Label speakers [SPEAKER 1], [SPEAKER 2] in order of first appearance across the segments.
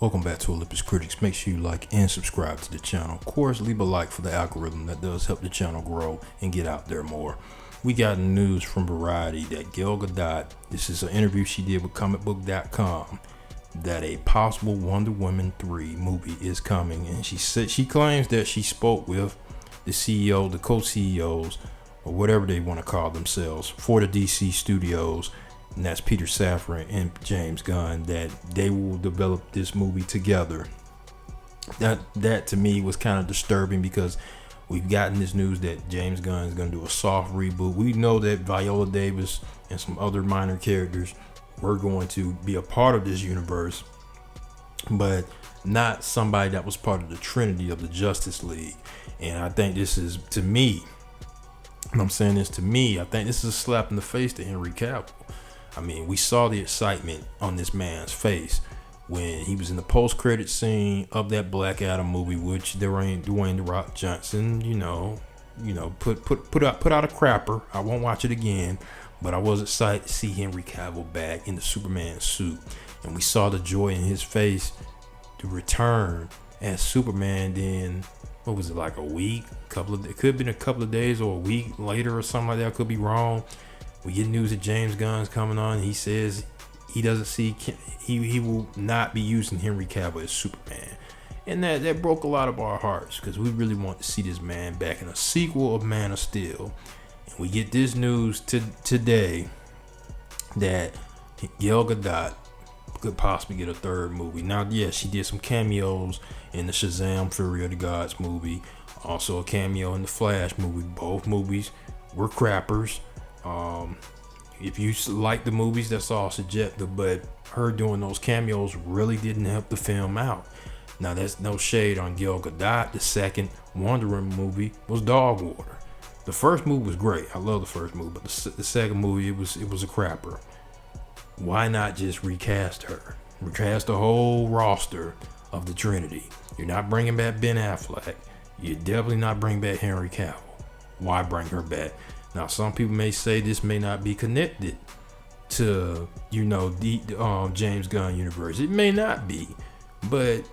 [SPEAKER 1] Welcome back to Olympus Critics. Make sure you like and subscribe to the channel. Of course, leave a like for the algorithm. That does help the channel grow and get out there more. We got news from Variety that Gal Gadot, this is an interview she did with comicbook.com, that a possible Wonder Woman 3 movie is coming. And she claims that she spoke with the CEO, the co-CEOs, or whatever they want to call themselves, for the DC studios, and that's Peter Safran and James Gunn, that they will develop this movie together. That to me was kind of disturbing, because we've gotten this news that James Gunn is going to do a soft reboot. We know that Viola Davis and some other minor characters were going to be a part of this universe, but not somebody that was part of the Trinity of the Justice League. And I think this is, to me, and I'm saying this to me, I think this is a slap in the face to Henry Cavill. I mean, we saw the excitement on this man's face when he was in the post-credit scene of that Black Adam movie, which Dwayne "The Rock" Johnson, put out a crapper. I won't watch it again, but I was excited to see Henry Cavill back in the Superman suit, and we saw the joy in his face to return as Superman. Then, what was it, like a week? It could have been a couple of days or a week later or something like that. I could be wrong. We get news that James Gunn's coming on. He says he doesn't see, he will not be using Henry Cavill as Superman. And that broke a lot of our hearts, because we really want to see this man back in a sequel of Man of Steel. And we get this news today that Gal Gadot could possibly get a third movie. Now, yes, she did some cameos in the Shazam! Fury of the Gods movie. Also a cameo in the Flash movie. Both movies were crappers. If you like the movies, that's all subjective, but her doing those cameos really didn't help the film out. Now, that's no shade on Gal Gadot. The second Wonder Woman movie was dog water. The first movie was great. I love the first movie, but the second movie, it was a crapper. Why not just recast her? Recast the whole roster of the Trinity. You're not bringing back Ben Affleck. You're definitely not bringing back Henry Cavill. Why bring her back? Now, some people may say this may not be connected to, the James Gunn universe. It may not be, but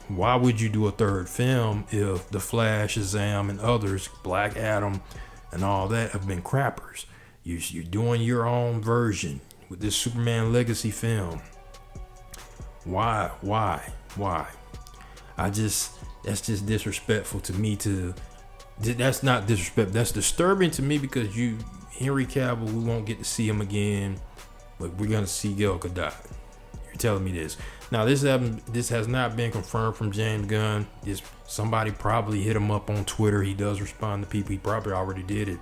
[SPEAKER 1] why would you do a third film if the Flash, Shazam, and others, Black Adam, and all that have been crappers? You're doing your own version with this Superman legacy film. Why? That's just disrespectful to me. That's not disrespect. That's disturbing to me, because Henry Cavill, we won't get to see him again, but we're gonna see Gal Gadot. You're telling me this. Now, this has not been confirmed from James Gunn. Somebody probably hit him up on Twitter. He does respond to people. He probably already did it,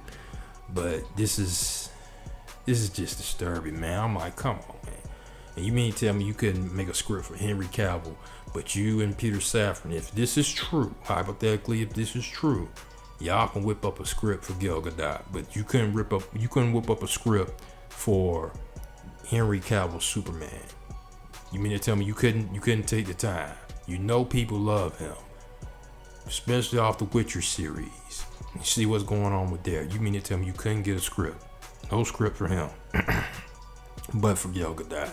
[SPEAKER 1] but this is just disturbing, man. I'm like, come on, man. And you mean to tell me you couldn't make a script for Henry Cavill, but you and Peter Safran, if this is true, hypothetically, if this is true, y'all can whip up a script for Gal Gadot, but you couldn't whip up a script for Henry Cavill Superman. You mean to tell me you couldn't take the time? People love him, especially off the Witcher series. You see what's going on with there. You mean to tell me you couldn't get a script? No script for him, but for Gal Gadot.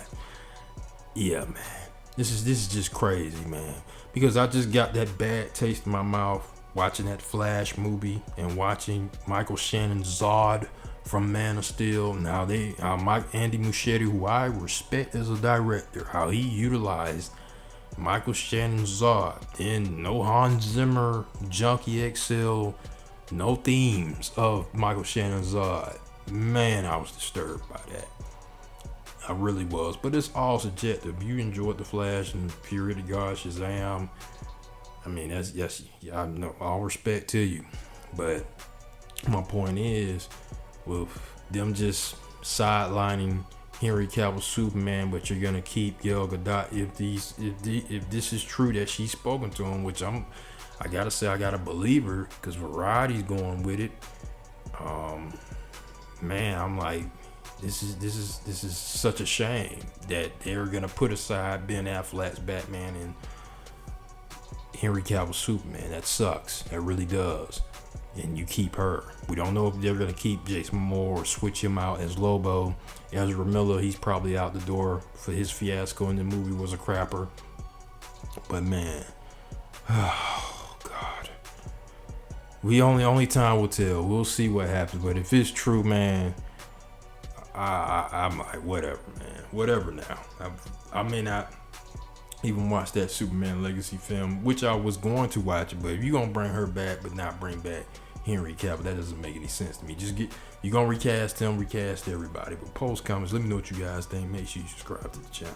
[SPEAKER 1] Yeah, man. This is just crazy, man. Because I just got that bad taste in my mouth watching that Flash movie and watching Michael Shannon's Zod from Man of Steel. Now Andy Muschietti, who I respect as a director, how he utilized Michael Shannon's Zod. Then no Hans Zimmer, Junkie XL, no themes of Michael Shannon's Zod. Man, I was disturbed by that. I really was. But it's all subjective. You enjoyed the Flash and Fury of the Gods, Shazam. I mean, I know, all respect to you, but my point is, with them just sidelining Henry Cavill Superman, but you're gonna keep Gal Gadot, if this is true that she's spoken to him, which I gotta say I gotta believe her, because Variety's going with it. Man, I'm like, this is such a shame that they're gonna put aside Ben Affleck's Batman and Henry Cavill Superman. That sucks. That really does. And you keep her. We don't know if they're going to keep Jason Moore or switch him out as Lobo. Ezra Miller, he's probably out the door for his fiasco in the movie was a crapper. But man, oh God, we only time will tell. We'll see what happens. But if it's true, man, I might whatever, man, whatever. Now I may not even watch that Superman Legacy film, which I was going to watch it. But if you're gonna bring her back, but not bring back Henry Cavill, that doesn't make any sense to me. You're gonna recast him, recast everybody. But post comments, let me know what you guys think. Make sure you subscribe to the channel.